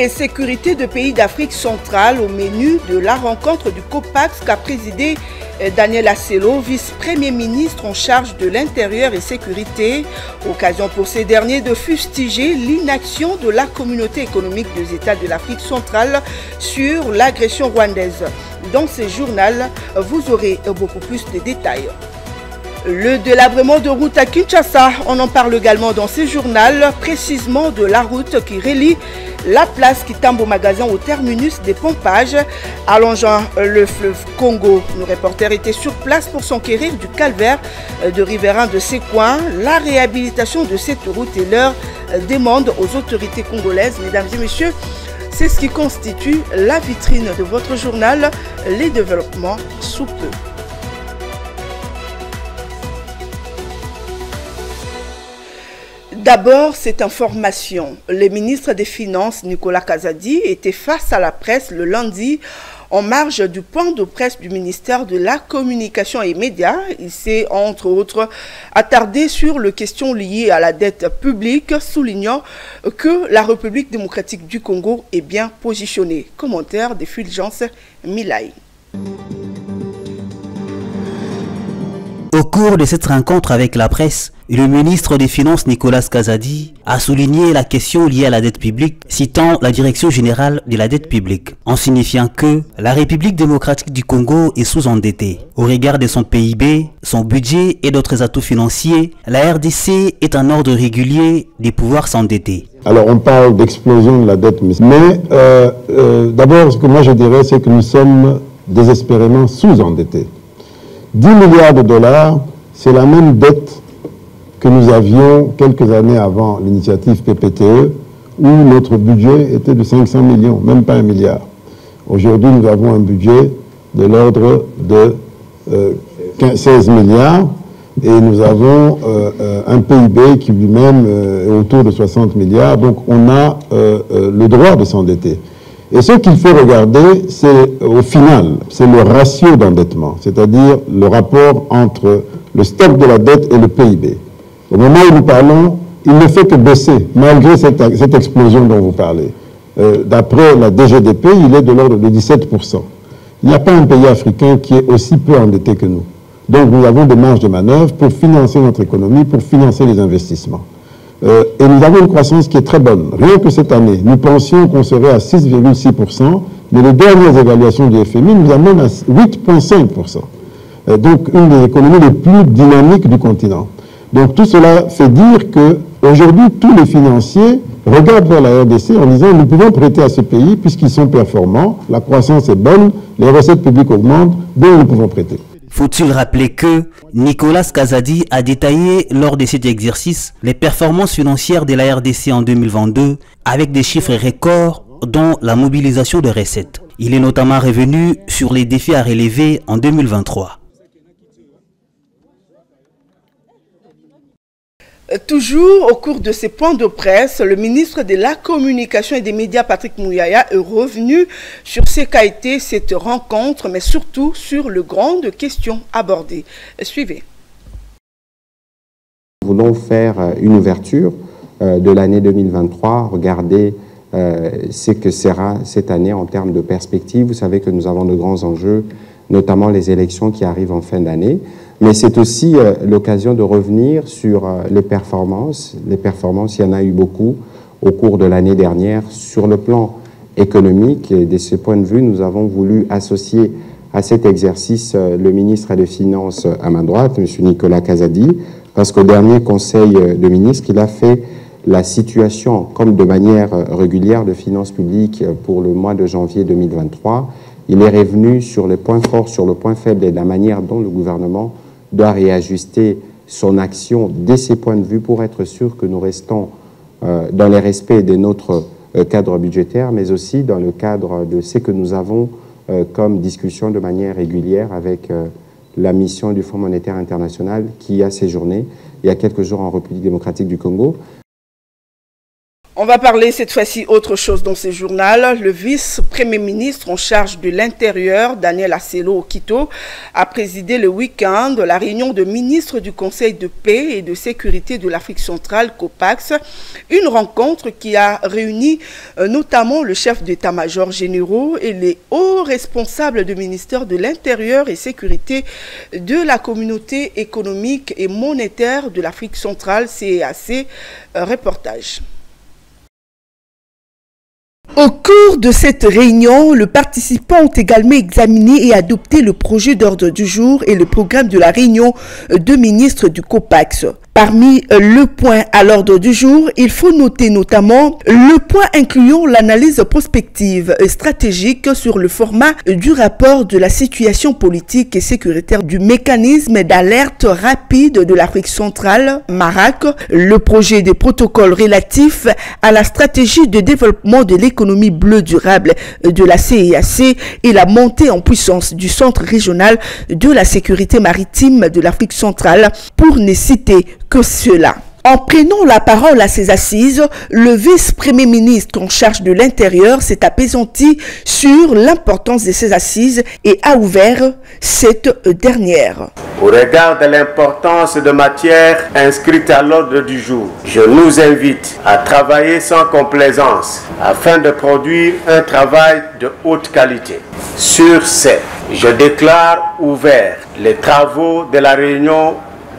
et sécurité de pays d'Afrique centrale au menu de la rencontre du COPAX qu'a présidé Daniel Aselo, vice-premier ministre en charge de l'intérieur et sécurité. Occasion pour ces derniers de fustiger l'inaction de la communauté économique des États de l'Afrique centrale sur l'agression rwandaise. Dans ce journal, vous aurez beaucoup plus de détails. Le délabrement de route à Kinshasa, on en parle également dans ce journal, précisément de la route qui relie la place Kitambo Magasin au terminus des pompages allongeant le fleuve Congo. Nos reporters étaient sur place pour s'enquérir du calvaire de riverains de ces coins, la réhabilitation de cette route et leur demande aux autorités congolaises. Mesdames et messieurs, c'est ce qui constitue la vitrine de votre journal, les développements sous peu. D'abord, cette information. Le ministre des Finances, Nicolas Kazadi, était face à la presse le lundi en marge du point de presse du ministère de la Communication et Médias. Il s'est, entre autres, attardé sur les questions liées à la dette publique, soulignant que la République démocratique du Congo est bien positionnée. Commentaire de Fulgence Milaï. Au cours de cette rencontre avec la presse, le ministre des Finances Nicolas Kazadi a souligné la question liée à la dette publique, citant la Direction générale de la dette publique, en signifiant que la République démocratique du Congo est sous-endettée. Au regard de son PIB, son budget et d'autres atouts financiers, la RDC est en ordre régulier de pouvoir s'endetter. Alors on parle d'explosion de la dette, mais d'abord ce que moi je dirais c'est que nous sommes désespérément sous-endettés. 10 milliards de dollars, c'est la même dette que nous avions quelques années avant l'initiative PPTE, où notre budget était de 500 millions, même pas 1 milliard. Aujourd'hui, nous avons un budget de l'ordre de 16 milliards, et nous avons un PIB qui lui-même est autour de 60 milliards, donc on a le droit de s'endetter. Et ce qu'il faut regarder, c'est au final, c'est le ratio d'endettement, c'est-à-dire le rapport entre le stock de la dette et le PIB. Au moment où nous parlons, il ne fait que baisser, malgré cette explosion dont vous parlez. D'après la DGDP, il est de l'ordre de 17%. Il n'y a pas un pays africain qui est aussi peu endetté que nous. Donc nous avons des marges de manœuvre pour financer notre économie, pour financer les investissements. Et nous avons une croissance qui est très bonne. Rien que cette année, nous pensions qu'on serait à 6,6%, mais les dernières évaluations du FMI nous amènent à 8,5%. Donc une des économies les plus dynamiques du continent. Donc tout cela fait dire qu'aujourd'hui, tous les financiers regardent vers la RDC en disant nous pouvons prêter à ce pays puisqu'ils sont performants, la croissance est bonne, les recettes publiques augmentent, donc nous pouvons prêter. Faut-il rappeler que Nicolas Kazadi a détaillé lors de cet exercice les performances financières de la RDC en 2022 avec des chiffres records dont la mobilisation de recettes. Il est notamment revenu sur les défis à relever en 2023. Toujours au cours de ces points de presse, le ministre de la Communication et des Médias, Patrick Mouyaya, est revenu sur ce qu'a été cette rencontre, mais surtout sur les grandes questions abordées. Suivez. Nous voulons faire une ouverture de l'année 2023, regarder ce que sera cette année en termes de perspective. Vous savez que nous avons de grands enjeux, notamment les élections qui arrivent en fin d'année. Mais c'est aussi l'occasion de revenir sur les performances. Les performances, il y en a eu beaucoup au cours de l'année dernière. Sur le plan économique, et de ce point de vue, nous avons voulu associer à cet exercice le ministre des Finances à ma droite, M. Nicolas Kazadi, parce qu'au dernier Conseil de ministres, il a fait la situation, comme de manière régulière, de finances publiques pour le mois de janvier 2023. Il est revenu sur les points forts, sur le point faible et la manière dont le gouvernement doit réajuster son action dès ces points de vue pour être sûr que nous restons dans le respect de notre cadre budgétaire, mais aussi dans le cadre de ce que nous avons comme discussion de manière régulière avec la mission du Fonds monétaire international qui a séjourné il y a quelques jours en République démocratique du Congo. On va parler cette fois-ci autre chose dans ce journal. Le vice-premier ministre en charge de l'Intérieur, Daniel Aselo Okito, a présidé le week-end la réunion de ministres du Conseil de paix et de sécurité de l'Afrique centrale, COPAX, une rencontre qui a réuni notamment le chef d'état-major généraux et les hauts responsables du ministère de l'Intérieur et sécurité de la communauté économique et monétaire de l'Afrique centrale, CEAC. Reportage. Au cours de cette réunion, les participants ont également examiné et adopté le projet d'ordre du jour et le programme de la réunion de ministres du COPAX. Parmi le point à l'ordre du jour, il faut noter notamment le point incluant l'analyse prospective et stratégique sur le format du rapport de la situation politique et sécuritaire du mécanisme d'alerte rapide de l'Afrique centrale, MARAC, le projet de protocole relatif à la stratégie de développement de l'économie bleue durable de la CEAC et la montée en puissance du Centre régional de la sécurité maritime de l'Afrique centrale, pour ne citer que cela. En prenant la parole à ces assises, le vice-premier ministre en charge de l'Intérieur s'est appesanti sur l'importance de ces assises et a ouvert cette dernière. Au regard de l'importance de matières inscrites à l'ordre du jour, je nous invite à travailler sans complaisance afin de produire un travail de haute qualité. Sur ce, je déclare ouvert les travaux de la réunion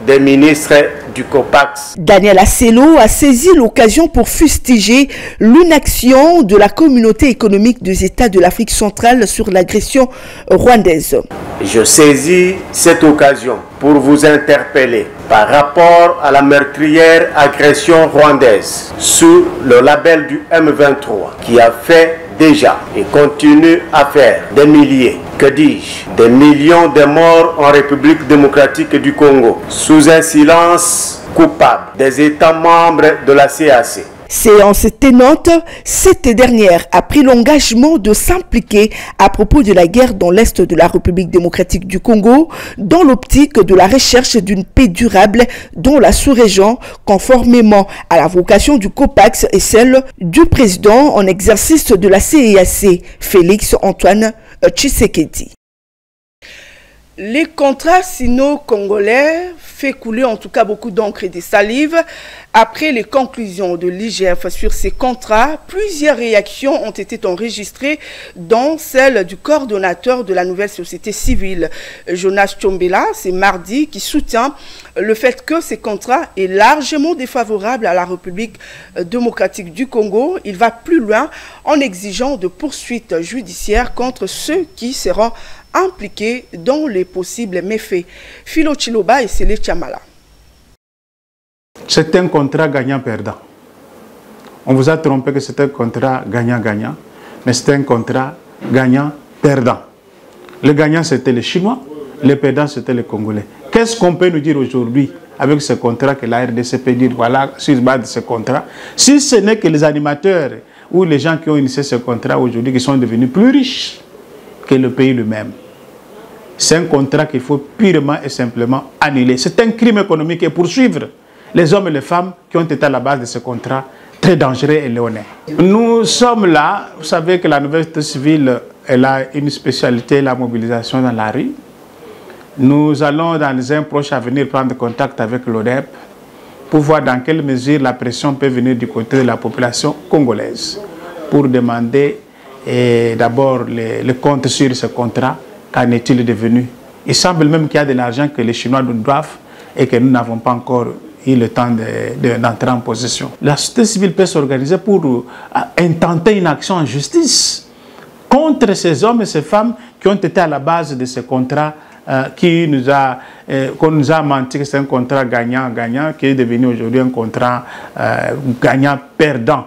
des ministres du COPAX. Daniel Aselo a saisi l'occasion pour fustiger l'inaction de la communauté économique des États de l'Afrique centrale sur l'agression rwandaise. Je saisis cette occasion pour vous interpeller par rapport à la meurtrière agression rwandaise sous le label du M23 qui a fait déjà et continue à faire des milliers, que dis-je, des millions de morts en République démocratique du Congo, sous un silence coupable des États membres de la CEAC. Séance tenante, cette dernière a pris l'engagement de s'impliquer à propos de la guerre dans l'Est de la République démocratique du Congo, dans l'optique de la recherche d'une paix durable dans la sous-région, conformément à la vocation du COPAX et celle du président en exercice de la CEAC, Félix Antoine Tshisekedi. Les contrats sino-congolais fait couler en tout cas beaucoup d'encre et de salive. Après les conclusions de l'IGF sur ces contrats, plusieurs réactions ont été enregistrées, dont celle du coordonnateur de la nouvelle société civile, Jonas Tchombela, c'est mardi, qui soutient le fait que ces contrats est largement défavorable à la République démocratique du Congo. Il va plus loin en exigeant de poursuites judiciaires contre ceux qui seront impliqués dans les possibles méfaits. Philo Chiloba et Sélé Chamala. C'est un contrat gagnant-perdant. On vous a trompé que c'était un contrat gagnant-gagnant, mais c'était un contrat gagnant-perdant. Le gagnant, c'était les Chinois, les perdants, c'était les Congolais. Qu'est-ce qu'on peut nous dire aujourd'hui avec ce contrat que la RDC peut dire, voilà, sur base de ce contrat, si ce n'est que les animateurs ou les gens qui ont initié ce contrat aujourd'hui qui sont devenus plus riches que le pays lui-même. C'est un contrat qu'il faut purement et simplement annuler. C'est un crime économique et poursuivre les hommes et les femmes qui ont été à la base de ce contrat très dangereux et léonin. Nous sommes là, vous savez que la nouvelle société civile, elle a une spécialité, la mobilisation dans la rue. Nous allons dans un proche avenir prendre contact avec l'ODEP pour voir dans quelle mesure la pression peut venir du côté de la population congolaise pour demander d'abord le compte sur ce contrat. Qu'en est-il devenu? Il semble même qu'il y a de l'argent que les Chinois nous doivent et que nous n'avons pas encore eu le temps d'entrer en possession. La société civile peut s'organiser pour intenter une action en justice contre ces hommes et ces femmes qui ont été à la base de ce contrat qu'on nous a menti que c'est un contrat gagnant-gagnant qui est devenu aujourd'hui un contrat gagnant-perdant.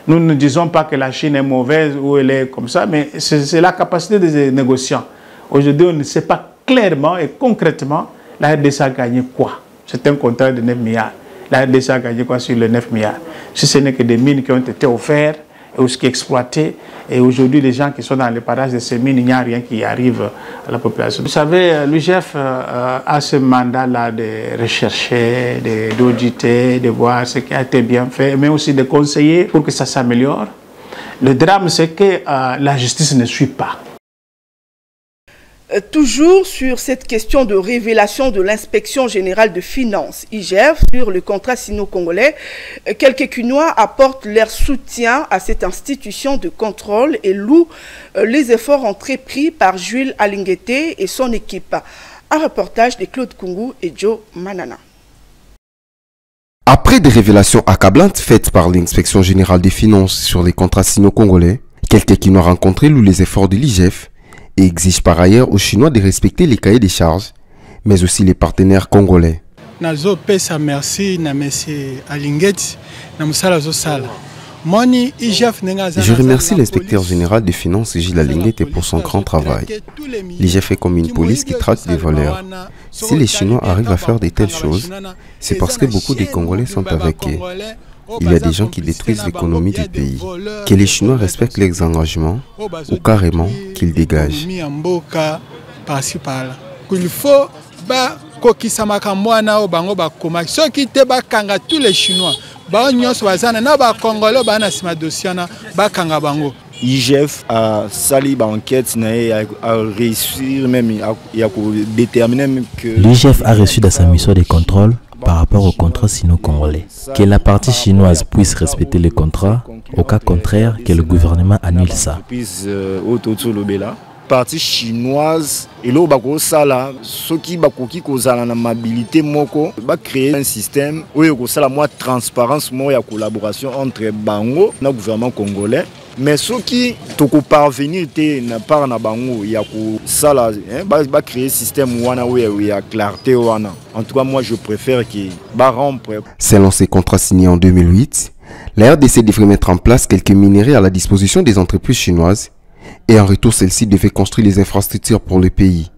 Nous ne disons pas que la Chine est mauvaise ou elle est comme ça, mais c'est la capacité des négociants. Aujourd'hui, on ne sait pas clairement et concrètement la RDC a gagné quoi. C'est un contrat de 9 milliards. La RDC a gagné quoi sur les 9 milliards? Si ce n'est que des mines qui ont été offertes qui est exploité. Et aujourd'hui, les gens qui sont dans les parages de ces mines, il n'y a rien qui arrive à la population. Vous savez, l'UGF a ce mandat-là de rechercher, d'auditer, de voir ce qui a été bien fait, mais aussi de conseiller pour que ça s'améliore. Le drame, c'est que la justice ne suit pas. Toujours sur cette question de révélation de l'inspection générale de finances, IGF, sur le contrat sino-congolais, quelques Quinois apportent leur soutien à cette institution de contrôle et louent les efforts entrepris par Jules Alinguete et son équipe. Un reportage de Claude Kungu et Joe Manana. Après des révélations accablantes faites par l'inspection générale des finances sur les contrats sino-congolais, quelques Quinois rencontrés louent les efforts de l'IGF et exige par ailleurs aux Chinois de respecter les cahiers des charges, mais aussi les partenaires congolais. Je remercie l'inspecteur général des finances Gilles Alinguete pour son grand travail. L'IGF est comme une police qui traque des voleurs. Si les Chinois arrivent à faire de telles choses, c'est parce que beaucoup de Congolais sont avec eux. Il y a des gens qui détruisent l'économie du pays. Que les Chinois respectent leurs engagements ou carrément qu'ils dégagent. Il faut que tous les Chinois, IGF a sali enquête a réussi même à déterminer que l'IGF a reçu dans sa mission de contrôle par rapport au contrat sino-congolais. Que la partie chinoise puisse respecter le contrat, au cas contraire, que le gouvernement annule ça. Partie chinoise et là ceux qui ont la mobilité va créer un système où il y a moins transparence, moins collaboration entre bango et le gouvernement congolais. Mais ceux qui ont parvenir à part na bango il y a ça là va créer un système où il y a clarté. En tout cas, moi je préfère qu'il rompre. Selon ces contrats signés en 2008, la RDC devrait mettre en place quelques minerais à la disposition des entreprises chinoises et en retour celles-ci devaient construire les infrastructures pour le pays.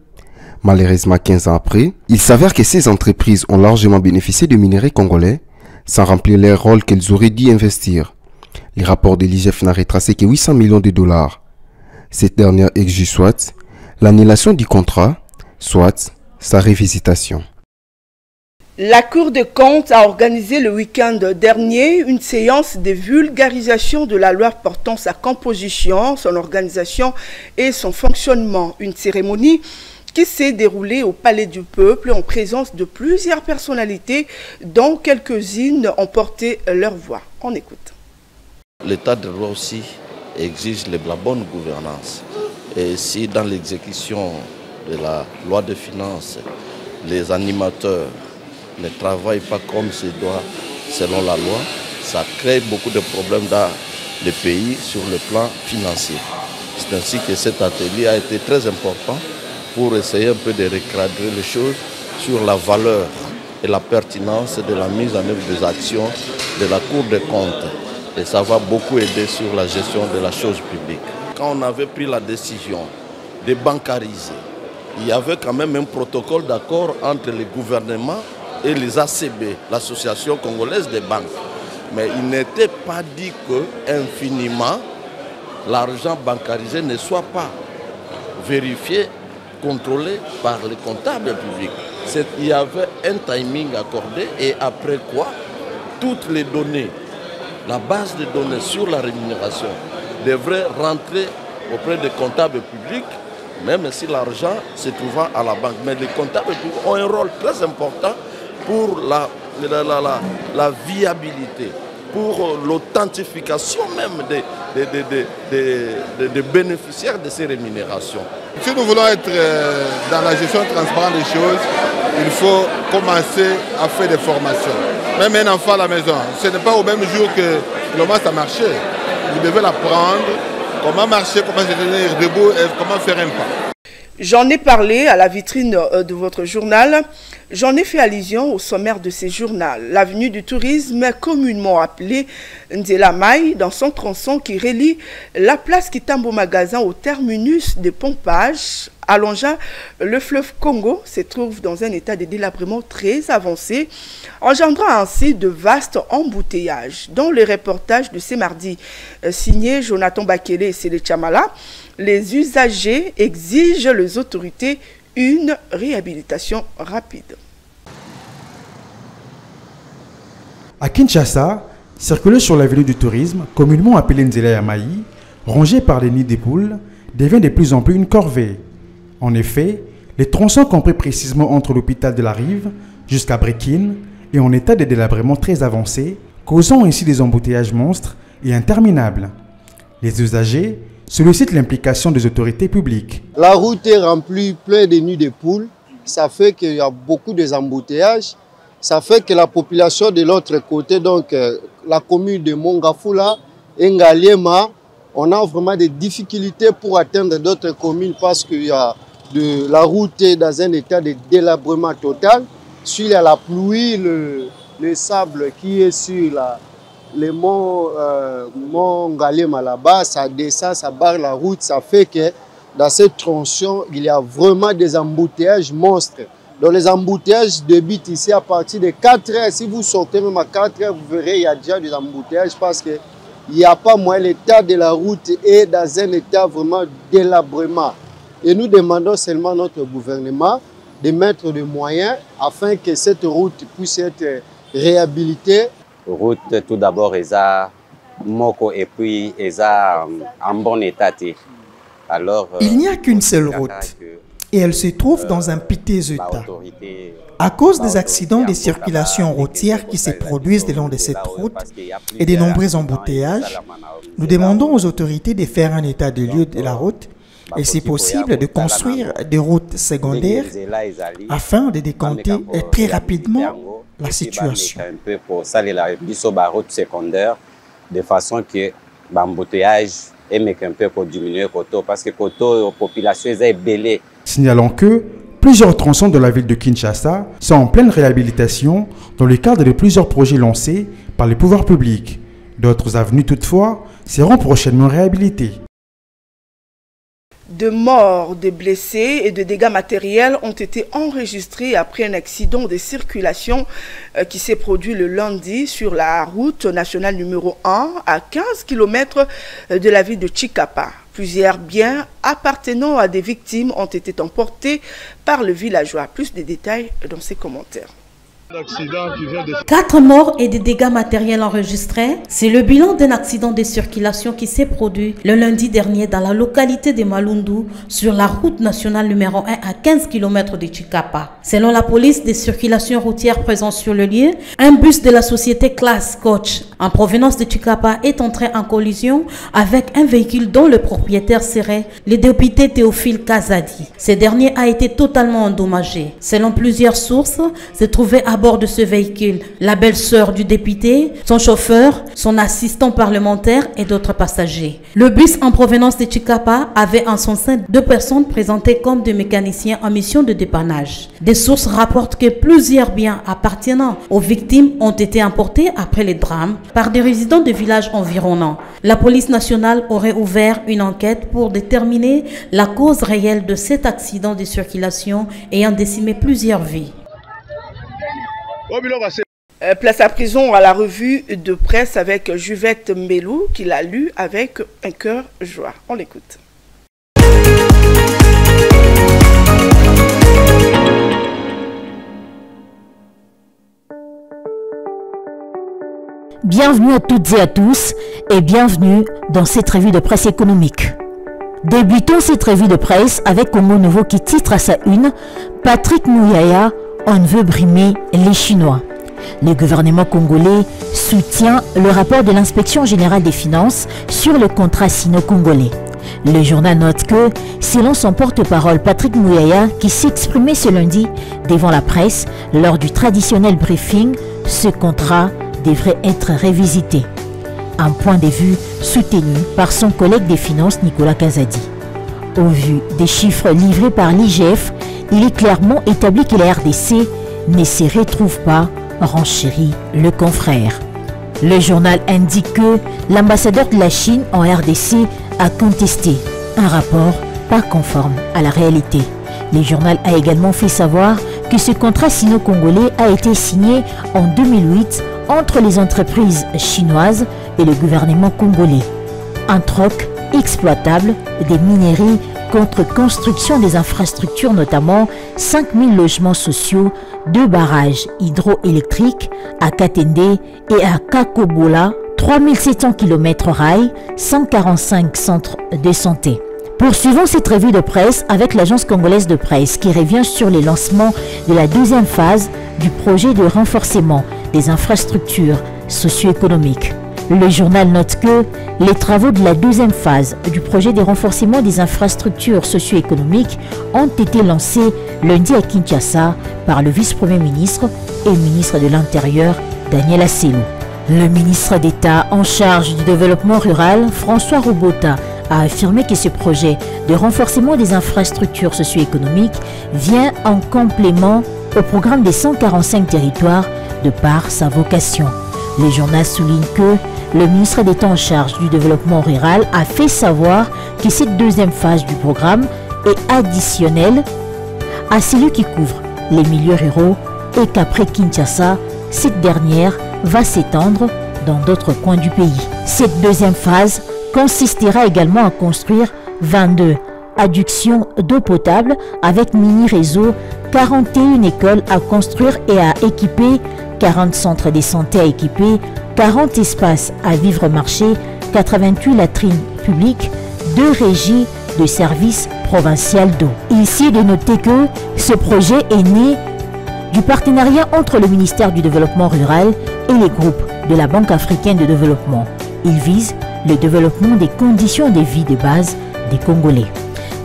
Malheureusement, 15 ans après, il s'avère que ces entreprises ont largement bénéficié de minerais congolais sans remplir leur rôle qu'elles auraient dû investir. Les rapports de l'IGF n'ont retracé que 800 millions de dollars. Cette dernière exige soit l'annulation du contrat, soit sa révisitation. La Cour des comptes a organisé le week-end dernier une séance de vulgarisation de la loi portant sa composition, son organisation et son fonctionnement. Une cérémonie qui s'est déroulée au Palais du Peuple en présence de plusieurs personnalités dont quelques-unes ont porté leur voix. On écoute. L'état de droit aussi exige la bonne gouvernance. Et si dans l'exécution de la loi de finances, les animateurs ne travaillent pas comme se doit selon la loi, ça crée beaucoup de problèmes dans le pays sur le plan financier. C'est ainsi que cet atelier a été très important pour essayer un peu de recadrer les choses sur la valeur et la pertinence de la mise en œuvre des actions de la Cour des comptes. Et ça va beaucoup aider sur la gestion de la chose publique. Quand on avait pris la décision de bancariser, il y avait quand même un protocole d'accord entre le gouvernement et les ACB, l'Association congolaise des banques. Mais il n'était pas dit que infiniment l'argent bancarisé ne soit pas vérifié, contrôlé par les comptables publics. Il y avait un timing accordé et après quoi, toutes les données, la base de données sur la rémunération devrait rentrer auprès des comptables publics, même si l'argent se trouvant à la banque. Mais les comptables publics ont un rôle très important pour la viabilité, pour l'authentification même des bénéficiaires de ces rémunérations. Si nous voulons être dans la gestion transparente des choses, il faut commencer à faire des formations. Même un enfant à la maison, ce n'est pas au même jour que commence à marcher. Vous devez l'apprendre, comment marcher, comment se tenir debout et comment faire un pas. J'en ai parlé à la vitrine de votre journal. J'en ai fait allusion au sommaire de ces journaux. L'avenue du tourisme, communément appelée Ndela Mai, dans son tronçon qui relie la place Kitambo Magasin au terminus de pompage, allongeant le fleuve Congo, se trouve dans un état de délabrement très avancé, engendrant ainsi de vastes embouteillages. Dans le reportage de ce mardi, signé Jonathan Bakele et Sele Chamala, les usagers exigent les autorités une réhabilitation rapide. À Kinshasa, circuler sur l'avenue du tourisme, communément appelée Ndela Mai, rongée par les nids des poules, devient de plus en plus une corvée. En effet, les tronçons compris précisément entre l'hôpital de la Rive jusqu'à Brekin est en état de délabrement très avancé, causant ainsi des embouteillages monstres et interminables. Les usagers sollicitent l'implication des autorités publiques. La route est remplie plein de nids de poules. Ça fait qu'il y a beaucoup d'embouteillages. Ça fait que la population de l'autre côté, donc la commune de Mongafula et Ngaliema, on a vraiment des difficultés pour atteindre d'autres communes parce qu'il y a la route est dans un état de délabrement total. S'il y a la pluie, le sable qui est sur les monts Ngaliema là-bas, ça descend, ça barre la route, ça fait que dans cette tronçon, il y a vraiment des embouteillages monstres. Donc les embouteillages débutent ici à partir de 4 heures. Si vous sortez même à 4 heures, vous verrez il y a déjà des embouteillages parce qu'il n'y a pas moyen. L'état de la route est dans un état vraiment délabrement. Et nous demandons seulement à notre gouvernement de mettre des moyens afin que cette route puisse être réhabilitée. Route tout d'abord eza moko et puis eza en bon état. Alors il n'y a qu'une seule route et elle se trouve dans un piteux état. À cause des accidents de circulation routière qui se produisent le long de cette route et de nombreux embouteillages, nous demandons aux autorités de faire un état de lieu de la route et si possible de construire des routes secondaires afin de décanter très rapidement la situation. Un peu pour saler la route secondaire de façon que l'embouteillage est un peu pour diminuer Koto parce que Koto, la population est belée. Signalons que plusieurs tronçons de la ville de Kinshasa sont en pleine réhabilitation dans le cadre de plusieurs projets lancés par les pouvoirs publics. D'autres avenues toutefois seront prochainement réhabilitées. De morts, de blessés et de dégâts matériels ont été enregistrés après un accident de circulation qui s'est produit le lundi sur la route nationale numéro 1 à 15 km de la ville de Chikapa. Plusieurs biens appartenant à des victimes ont été emportés par le villageois. Plus de détails dans ses commentaires. 4 morts et des dégâts matériels enregistrés. C'est le bilan d'un accident de circulation qui s'est produit le lundi dernier dans la localité de Malundu sur la route nationale numéro 1 à 15 km de Chikapa. Selon la police des circulations routières présentes sur le lieu, un bus de la société Class Coach en provenance de Chikapa est entré en collision avec un véhicule dont le propriétaire serait le député Théophile Kazadi. Ce dernier a été totalement endommagé. Selon plusieurs sources, se trouvait à bord de ce véhicule la belle-sœur du député, son chauffeur, son assistant parlementaire et d'autres passagers. Le bus en provenance de Chikapa avait en son sein 2 personnes présentées comme des mécaniciens en mission de dépannage. Des sources rapportent que plusieurs biens appartenant aux victimes ont été emportés après les drames par des résidents de villages environnants. La police nationale aurait ouvert une enquête pour déterminer la cause réelle de cet accident de circulation ayant décimé plusieurs vies. Place à prison à la revue de presse avec Juvette Mbelou qui l'a lu avec un cœur joie. On l'écoute. Bienvenue à toutes et à tous et bienvenue dans cette revue de presse économique. Débutons cette revue de presse avec Congo Nouveau qui titre à sa une « Patrick Mouyaya, on veut brimer les Chinois ». Le gouvernement congolais soutient le rapport de l'inspection générale des finances sur le contrat sino-congolais. Le journal note que, selon son porte-parole Patrick Mouyaya, qui s'exprimait ce lundi devant la presse lors du traditionnel briefing, ce contrat devrait être révisité. Un point de vue soutenu par son collègue des finances Nicolas Kazadi. Au vu des chiffres livrés par l'IGF, il est clairement établi que la RDC ne se retrouve pas, renchérit le confrère. Le journal indique que l'ambassadeur de la Chine en RDC a contesté un rapport pas conforme à la réalité. Le journal a également fait savoir que ce contrat sino-congolais a été signé en 2008 entre les entreprises chinoises et le gouvernement congolais. Un troc exploitable des minerais contre construction des infrastructures, notamment 5000 logements sociaux, 2 barrages hydroélectriques à Katende et à Kakobola, 3700 km rail, 145 centres de santé. Poursuivons cette revue de presse avec l'agence congolaise de presse qui revient sur les lancements de la deuxième phase du projet de renforcement des infrastructures socio-économiques. Le journal note que les travaux de la deuxième phase du projet de renforcement des infrastructures socio-économiques ont été lancés lundi à Kinshasa par le vice-premier ministre et ministre de l'Intérieur, Daniel Asselo. Le ministre d'État en charge du développement rural, François Robota, a affirmé que ce projet de renforcement des infrastructures socio-économiques vient en complément au programme des 145 territoires de par sa vocation. Le journal souligne que le ministre d'État en charge du développement rural a fait savoir que cette deuxième phase du programme est additionnelle à celui qui couvre les milieux ruraux et qu'après Kinshasa, cette dernière va s'étendre dans d'autres coins du pays. Cette deuxième phase consistera également à construire 22 adductions d'eau potable avec mini-réseau, 41 écoles à construire et à équiper, 40 centres de santé à équiper, 40 espaces à vivre marché, 88 latrines publiques, 2 régies de services provincial d'eau. Ici est de noter que ce projet est né du partenariat entre le ministère du Développement rural et les groupes de la Banque africaine de développement. Il vise le développement des conditions de vie de base des Congolais.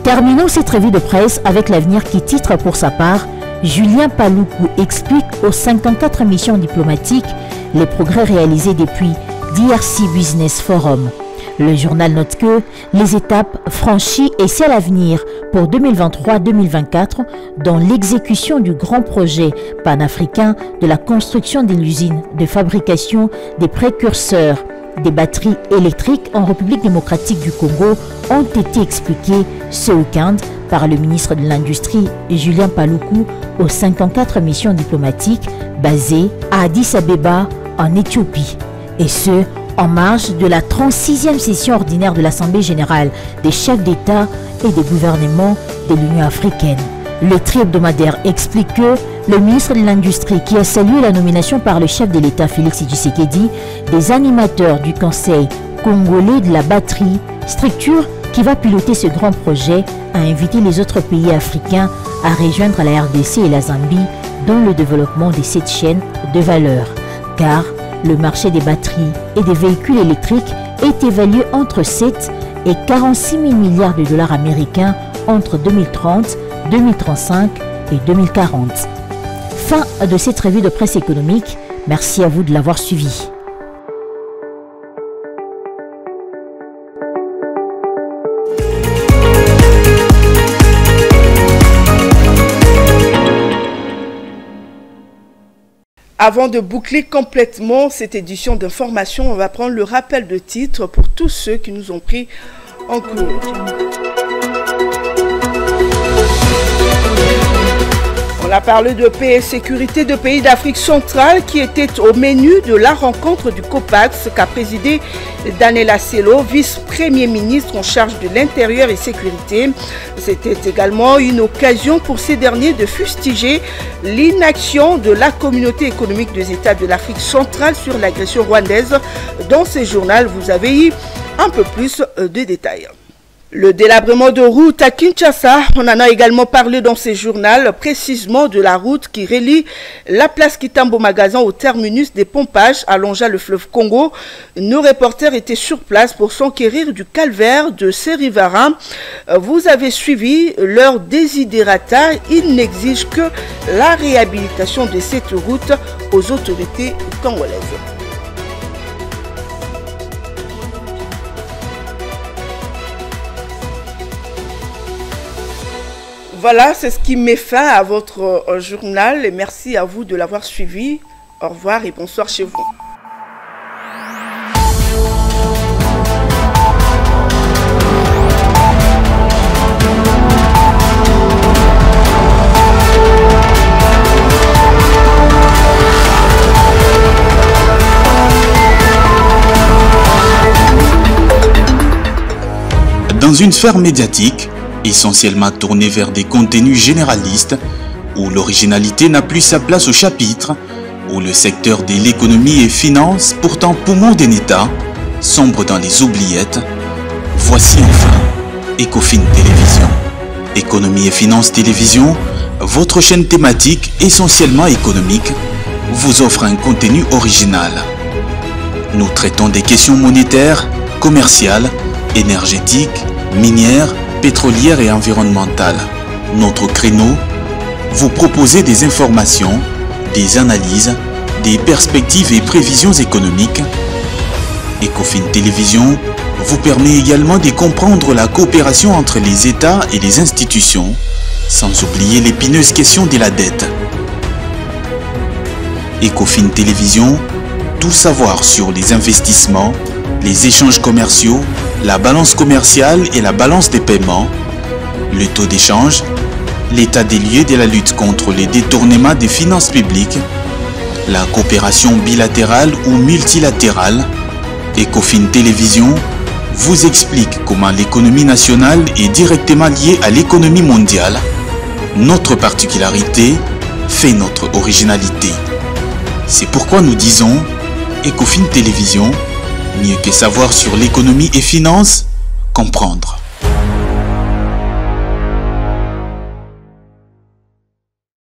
Terminons cette revue de presse avec l'Avenir qui titre pour sa part Julien Paluku explique aux 54 missions diplomatiques les progrès réalisés depuis DRC Business Forum. Le journal note que les étapes franchies et celles à venir pour 2023-2024 dans l'exécution du grand projet panafricain de la construction de l'usine de fabrication des précurseurs des batteries électriques en République démocratique du Congo ont été expliquées ce week-end par le ministre de l'Industrie Julien Paluku aux 54 missions diplomatiques basées à Addis Abeba en Éthiopie. Et ce, en marge de la 36e session ordinaire de l'Assemblée générale des chefs d'État et des gouvernements de l'Union africaine. Le tri-hebdomadaire explique que le ministre de l'Industrie, qui a salué la nomination par le chef de l'État Félix Tshisekedi des animateurs du Conseil congolais de la batterie, structure qui va piloter ce grand projet, a invité les autres pays africains à rejoindre la RDC et la Zambie dans le développement de cette chaîne de valeur. Car le marché des batteries et des véhicules électriques est évalué entre 7 et 46 000 milliards de dollars américains entre 2030, 2035 et 2040. Fin de cette revue de presse économique. Merci à vous de l'avoir suivi. Avant de boucler complètement cette édition d'information, on va prendre le rappel de titres pour tous ceux qui nous ont pris en cours. On a parlé de paix et sécurité de pays d'Afrique centrale qui était au menu de la rencontre du COPAX qu'a présidé Daniel Asselo, vice-premier ministre en charge de l'intérieur et sécurité. C'était également une occasion pour ces derniers de fustiger l'inaction de la communauté économique des États de l'Afrique centrale sur l'agression rwandaise. Dans ce journal, vous avez eu un peu plus de détails. Le délabrement de route à Kinshasa, on en a également parlé dans ce journal, précisément de la route qui relie la place Kitambo Magasin au terminus des pompages allongeant le fleuve Congo. Nos reporters étaient sur place pour s'enquérir du calvaire de ces riverains. Vous avez suivi leur désidérata. Ils n'exigent que la réhabilitation de cette route aux autorités congolaises. Voilà, c'est ce qui met fin à votre journal et merci à vous de l'avoir suivi. Au revoir et bonsoir chez vous. Dans une sphère médiatique, essentiellement tournée vers des contenus généralistes, où l'originalité n'a plus sa place au chapitre, où le secteur de l'économie et finance, pourtant poumon d'un État, sombre dans les oubliettes, voici enfin Ecofin Télévision. Économie et finance télévision, votre chaîne thématique essentiellement économique, vous offre un contenu original. Nous traitons des questions monétaires, commerciales, énergétiques, minières, pétrolières et environnementales. Notre créneau, vous proposer des informations, des analyses, des perspectives et prévisions économiques. Ecofin Télévision vous permet également de comprendre la coopération entre les États et les institutions, sans oublier l'épineuse question de la dette. Ecofin Télévision, tout savoir sur les investissements, les échanges commerciaux, la balance commerciale et la balance des paiements, le taux d'échange, l'état des lieux de la lutte contre les détournements des finances publiques, la coopération bilatérale ou multilatérale. Ecofin Télévision vous explique comment l'économie nationale est directement liée à l'économie mondiale. Notre particularité fait notre originalité. C'est pourquoi nous disons Ecofin Télévision, mieux que savoir sur l'économie et finances, comprendre.